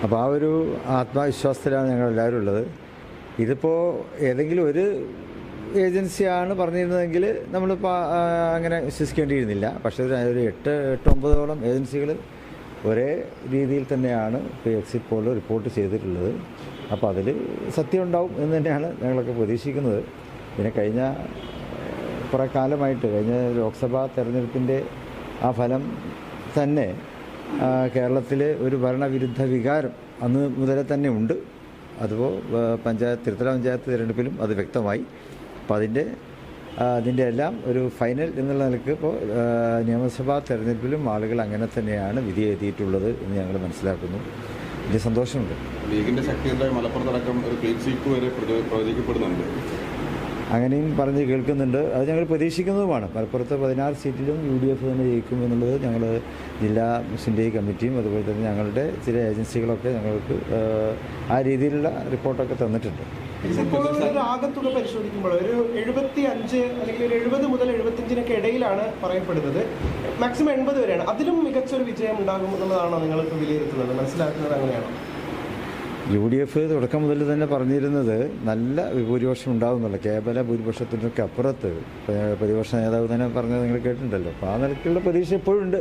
അപ്പോൾ ആ ഒരു ആത്മവിശ്വാസത്തിലാണ് ഞങ്ങളെല്ലാവരും ഉള്ളത്. ഇതിപ്പോൾ ഏതെങ്കിലും ഒരു ഏജൻസിയാണ് പറഞ്ഞിരുന്നതെങ്കിൽ നമ്മളിപ്പോൾ അങ്ങനെ വിശ്വസിക്കേണ്ടിയിരുന്നില്ല. പക്ഷേ ഒരു 8-9ഓളം ഏജൻസികൾ ഒരേ രീതിയിൽ തന്നെയാണ് ഇപ്പോൾ എക്സിറ്റ് പോൾ റിപ്പോർട്ട് ചെയ്തിട്ടുള്ളത്. അപ്പോൾ അതിൽ സത്യം ഉണ്ടാവും എന്ന് തന്നെയാണ് ഞങ്ങളൊക്കെ പ്രതീക്ഷിക്കുന്നത്. പിന്നെ കഴിഞ്ഞ കുറേ കാലമായിട്ട് കഴിഞ്ഞ ലോക്സഭാ തെരഞ്ഞെടുപ്പിൻ്റെ ആ ഫലം തന്നെ കേരളത്തിൽ ഒരു ഭരണവിരുദ്ധ വികാരം അന്ന് മുതലേ തന്നെ ഉണ്ട്. അതുപോലെ ത്രിതല പഞ്ചായത്ത് തിരഞ്ഞെടുപ്പിലും അത് വ്യക്തമായി. അപ്പോൾ അതിൻ്റെ എല്ലാം ഒരു ഫൈനൽ എന്നുള്ള നിലക്ക് ഇപ്പോൾ നിയമസഭാ തെരഞ്ഞെടുപ്പിലും ആളുകൾ അങ്ങനെ തന്നെയാണ് വിധി എഴുതിയിട്ടുള്ളത് എന്ന് ഞങ്ങൾ മനസ്സിലാക്കുന്നു. വലിയ സന്തോഷമുണ്ട്. ലീഗിൻ്റെ ശക്തിയുണ്ടായി മലപ്പുറത്തടക്കം ഒരു ക്ലീൻ സ്വീപ്പ് വരെ പ്രവചിക്കപ്പെടുന്നുണ്ട്. അങ്ങനെയും പറഞ്ഞ് കേൾക്കുന്നുണ്ട്. അത് ഞങ്ങൾ പ്രതീക്ഷിക്കുന്നതുമാണ്. മലപ്പുറത്ത് 16 സീറ്റിലും UDF തന്നെ ജയിക്കും എന്നുള്ളത് ഞങ്ങൾ ജില്ലാ മുസ്ലിം ലീഗ് കമ്മിറ്റിയും അതുപോലെ തന്നെ ഞങ്ങളുടെ ചില ഏജൻസികളൊക്കെ ഞങ്ങൾക്ക് ആ രീതിയിലുള്ള റിപ്പോർട്ടൊക്കെ തന്നിട്ടുണ്ട്. ഇപ്പോൾ ഒരു ആകത്തുക പരിശോധിക്കുമ്പോൾ ഒരു 75 അല്ലെങ്കിൽ ഒരു 70 മുതൽ 75 ഇടയിലാണ് പറയപ്പെടുന്നത്. മാക്സിമം 80 വരെയാണ്. അതിലും മികച്ചൊരു വിജയം ഉണ്ടാകും എന്നുള്ളതാണോ നിങ്ങൾ വിലയിരുത്തുന്നത്, മനസ്സിലാക്കുന്നത് അങ്ങനെയാണോ? UDF തുടക്കം മുതൽ തന്നെ പറഞ്ഞിരുന്നത് നല്ല ഭൂരിപക്ഷം ഉണ്ടാകുന്നുള്ള, കേവല ഭൂരിപക്ഷത്തിനൊക്കെ അപ്പുറത്ത് പ്രതിപക്ഷ നേതാവ് തന്നെ പറഞ്ഞത് നിങ്ങൾ കേട്ടിട്ടുണ്ടല്ലോ. അപ്പോൾ ആ നിലയ്ക്കുള്ള പ്രതീക്ഷ എപ്പോഴും ഉണ്ട്.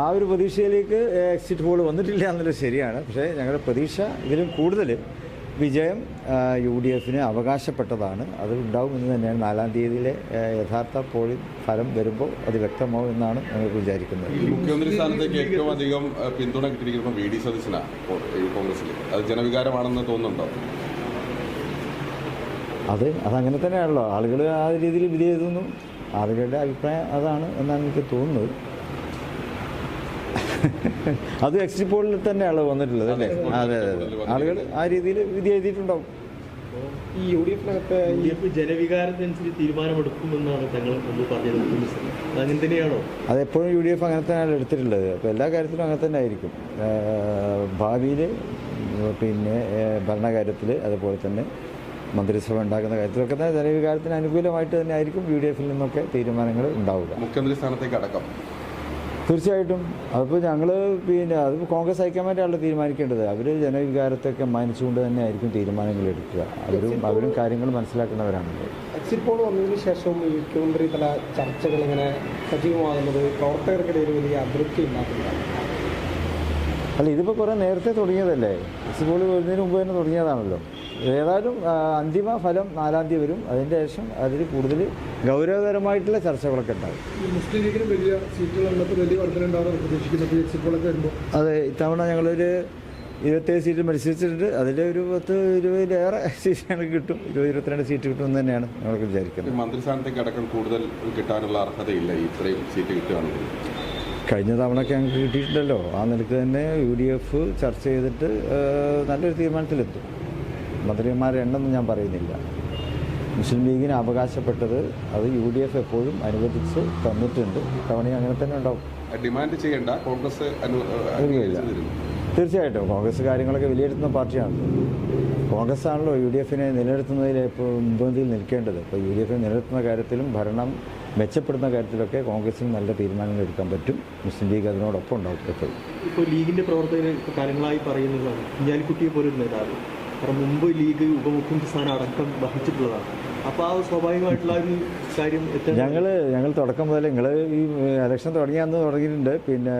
ആ ഒരു പ്രതീക്ഷയിലേക്ക് എക്സിറ്റ് പോൾ വന്നിട്ടില്ല എന്നുള്ളത് ശരിയാണ്. പക്ഷേ ഞങ്ങളുടെ പ്രതീക്ഷ ഇതിലും കൂടുതൽ വിജയം UDFന് അവകാശപ്പെട്ടതാണ്. അത് ഉണ്ടാകുമെന്ന് തന്നെയാണ് 4-ാം തീയതിയിലെ യഥാർത്ഥ പോളിംഗ് ഫലം വരുമ്പോൾ അത് വ്യക്തമാവും എന്നാണ് ഞങ്ങൾക്ക് വിചാരിക്കുന്നത്. മുഖ്യമന്ത്രി സ്ഥാനത്തേക്ക് ഏറ്റവും അധികം പിന്തുണ കിട്ടിയിരിക്കുന്നത് VD സതീശനാണ് കോൺഗ്രസിൽ. അത് ജനവികാരമാണെന്ന് തോന്നുന്നുണ്ടോ? അതങ്ങനെ തന്നെയാണല്ലോ. ആളുകൾ ആ രീതിയിൽ വിധി എഴുതുന്നു. ആളുകളുടെ അഭിപ്രായം അതാണ് എന്നാണ് എനിക്ക് തോന്നുന്നത്. അത് എക്സിറ്റ് പോളിൽ തന്നെയാണ് വന്നിട്ടുള്ളത് അല്ലേ? അതെ. ആളുകൾ ആ രീതിയിൽ വിധി എഴുതിയിട്ടുണ്ടാവും. ഈ UDF ജനവികാരത്തിനനുസരിച്ച് തീരുമാനമെടുക്കുമെന്നാണ് ഞങ്ങൾ മുമ്പ് പറഞ്ഞത്. അങ്ങനെ തന്നെയാണോ? അതെപ്പോഴും UDF അങ്ങനെ തന്നെയാണ് എടുത്തിട്ടുള്ളത്. അപ്പോൾ എല്ലാ കാര്യത്തിലും അങ്ങനെ തന്നെ ആയിരിക്കും. ഭാവിയിൽ പിന്നെ ഭരണകാര്യത്തിൽ അതുപോലെ തന്നെ മന്ത്രിസഭ ഉണ്ടാക്കുന്ന കാര്യത്തിലൊക്കെ തന്നെ ജനവികാരത്തിന് അനുകൂലമായിട്ട് തന്നെ ആയിരിക്കും UDFൽ നിന്നൊക്കെ തീരുമാനങ്ങൾ ഉണ്ടാവുക. മുഖ്യമന്ത്രി സ്ഥാനത്തേക്ക് അടക്കം തീർച്ചയായിട്ടും. അതിപ്പോൾ ഞങ്ങൾ അത് കോൺഗ്രസ് ഹൈക്കമാൻഡാണല്ലോ തീരുമാനിക്കേണ്ടത്. അവർ ജനവികാരത്തൊക്കെ മാനിച്ചുകൊണ്ട് തന്നെ ആയിരിക്കും തീരുമാനങ്ങൾ എടുക്കുക. അവരും കാര്യങ്ങൾ മനസ്സിലാക്കുന്നവരാണല്ലോ. എക്സിറ്റ് പോൾ വന്നതിന് ശേഷം മുഖ്യമന്ത്രി തല ചർച്ചകൾ ഇങ്ങനെ സജീവമാകുന്നത് പ്രവർത്തകർക്കിടയിൽ വലിയ അതൃപ്തി ഉണ്ടാക്കുന്നതാണ്. അല്ല, ഇതിപ്പോൾ കുറേ നേരത്തെ തുടങ്ങിയതല്ലേ? എക്സിറ്റ് പോൾ വരുന്നതിന് മുമ്പ് തന്നെ തുടങ്ങിയതാണല്ലോ. ഏതായാലും അന്തിമ ഫലം 4-ാം തീയതി വരും. അതിൻ്റെ ശേഷം അതിൽ കൂടുതൽ ഗൗരവതരമായിട്ടുള്ള ചർച്ചകളൊക്കെ ഉണ്ടാകും. മുസ്ലിം ലീഗിന് വലിയ സീറ്റുകൾ വലിയ വർധനയുണ്ടാകുന്ന പ്രതീക്ഷിക്കുന്നത് എക്സിറ്റ് പോളൊക്കെ വരുമ്പോൾ. അതെ, ഇത്തവണ ഞങ്ങളൊരു 27 സീറ്റ് മത്സരിച്ചിട്ടുണ്ട്. അതിലൊരു 10-20 സീറ്റ് ഞങ്ങൾക്ക് കിട്ടും. 20-22 സീറ്റ് കിട്ടുമെന്ന് തന്നെയാണ് ഞങ്ങൾക്ക് വിചാരിക്കുന്നത്. മന്ത്രിസ്ഥാനത്തേക്ക് അടക്കം കൂടുതൽ കിട്ടാനുള്ള അർഹതയില്ല ഇത്രയും സീറ്റ് കിട്ടുകയാണെങ്കിൽ. കഴിഞ്ഞ തവണയൊക്കെ ഞങ്ങൾക്ക് കിട്ടിയിട്ടുണ്ടല്ലോ. ആ നിലക്ക് തന്നെ UDF ചർച്ച ചെയ്തിട്ട് നല്ലൊരു തീരുമാനത്തിലെത്തും. മന്ത്രിമാരുടെ എണ്ണൊന്നും ഞാൻ പറയുന്നില്ല. മുസ്ലിം ലീഗിന് അവകാശപ്പെട്ടത് അത് UDF എപ്പോഴും അനുവദിച്ച് തന്നിട്ടുണ്ട്. തവണയും അങ്ങനെ തന്നെ ഉണ്ടാവും. ഡിമാൻഡ് ചെയ്യേണ്ട കോൺഗ്രസ് തീർച്ചയായിട്ടും കോൺഗ്രസ് കാര്യങ്ങളൊക്കെ വിലയിരുത്തുന്ന പാർട്ടിയാണ്. കോൺഗ്രസ് ആണല്ലോ UDFനെ നിലനിർത്തുന്നതിൽ ഇപ്പോൾ മുൻപന്തിയിൽ നിൽക്കേണ്ടത്. ഇപ്പോൾ UDFനെ നിലനിർത്തുന്ന കാര്യത്തിലും ഭരണം മെച്ചപ്പെടുന്ന കാര്യത്തിലൊക്കെ കോൺഗ്രസിന് നല്ല തീരുമാനങ്ങൾ എടുക്കാൻ പറ്റും. മുസ്ലിം ലീഗ് അതിനോടൊപ്പം ഉണ്ടാവും എപ്പോഴും. ഇപ്പോൾ ലീഗിൻ്റെ പ്രവർത്തകർ ഇപ്പോൾ കാലങ്ങളായി പറയുന്നതാണ് കുഞ്ഞാലിക്കുട്ടിയെ പോലൊരു നേതാവ്. കാരണം മുമ്പ് ലീഗ് ഉപമുഖ്യമന്ത്രി സ്ഥാനം അടക്കം വഹിച്ചിട്ടുള്ളതാണ്. അപ്പോൾ ആ സ്വാഭാവികമായിട്ടുള്ള ഒരു കാര്യം ഞങ്ങൾ തുടക്കം മുതൽ നിങ്ങൾ ഈ ഇലക്ഷൻ തുടങ്ങിയാന്ന് തുടങ്ങിയിട്ടുണ്ട്. പിന്നെ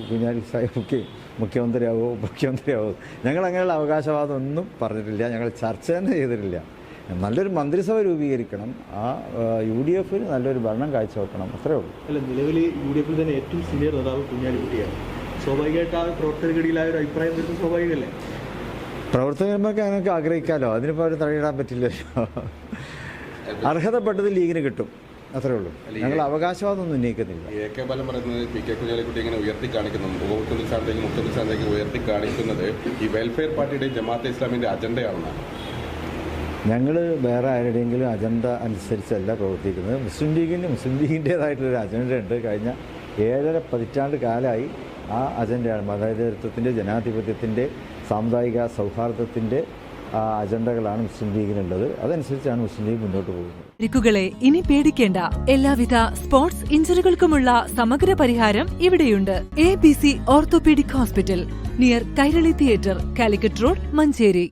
കുഞ്ഞാലി സാഹിബ് മുഖ്യമന്ത്രിയാവോ ഞങ്ങൾ അങ്ങനെയുള്ള അവകാശവാദം ഒന്നും പറഞ്ഞിട്ടില്ല. ഞങ്ങൾ ചർച്ച തന്നെ ചെയ്തിട്ടില്ല. നല്ലൊരു മന്ത്രിസഭ രൂപീകരിക്കണം. ആ UDFന് നല്ലൊരു ഭരണം കാഴ്ചവെക്കണം. അത്രേ ഉള്ളൂ. അല്ല, നിലവിൽ UDFിൽ തന്നെ ഏറ്റവും സീനിയർ നേതാവ് കുഞ്ഞാലിക്കുട്ടിയാണ്. സ്വാഭാവികമായിട്ട് ആ പ്രവർത്തകർക്കിടയിലായ ഒരു അഭിപ്രായം വരുന്നത് സ്വാഭാവികമല്ലേ? പ്രവർത്തകന്മാർക്ക് അങ്ങനെയൊക്കെ ആഗ്രഹിക്കാമല്ലോ. അതിനിപ്പോൾ അവർ തടയിടാൻ പറ്റില്ലല്ലോ. അർഹതപ്പെട്ടത് ലീഗിന് കിട്ടും. അത്രേ ഉള്ളൂ. ഞങ്ങൾ അവകാശവാദമൊന്നും ഉന്നയിക്കുന്നില്ല. AK ബാലൻ പറയുന്നത് PK കുഞ്ഞാലിക്കുട്ടി ഇങ്ങനെ ഉയർത്തി കാണിക്കുന്നു, ഉപമുഖ്യമന്ത്രി സ്ഥാനത്തേക്ക് ഉയർത്തി കാണിക്കുന്നത് ഈ വെൽഫെയർ പാർട്ടിയുടെ ജമാഅത്തെ ഇസ്ലാമിൻ്റെ അജണ്ടയാണെന്നാണ്. ഞങ്ങൾ വേറെ ആരുടെയെങ്കിലും അജണ്ട അനുസരിച്ചല്ല പ്രവർത്തിക്കുന്നത്. മുസ്ലിം ലീഗിൻ്റേതായിട്ടുള്ളൊരു അജണ്ട ഉണ്ട്. കഴിഞ്ഞ 7.5 പതിറ്റാണ്ട് കാലമായി ആ അജണ്ടയാണ് മതേതരത്വത്തിൻ്റെ, ജനാധിപത്യത്തിൻ്റെ, സാമുദായിക സൗഹാർദ്ദത്തിൻ്റെ അജണ്ടകളാണ് മുസ്ലിം ലീഗിനുള്ളത്. അതനുസരിച്ചാണ് മുസ്ലിം ലീഗ് മുന്നോട്ട് പോകുന്നത്. പരിക്കുകളെ ഇനി പേടിക്കേണ്ട. എല്ലാവിധ സ്പോർട്സ് ഇഞ്ചുറികൾക്കുമുള്ള സമഗ്ര പരിഹാരം ഇവിടെയുണ്ട്. ABC orthopaedic hospital, near Kairali theatre, Calicut road, Manjeri.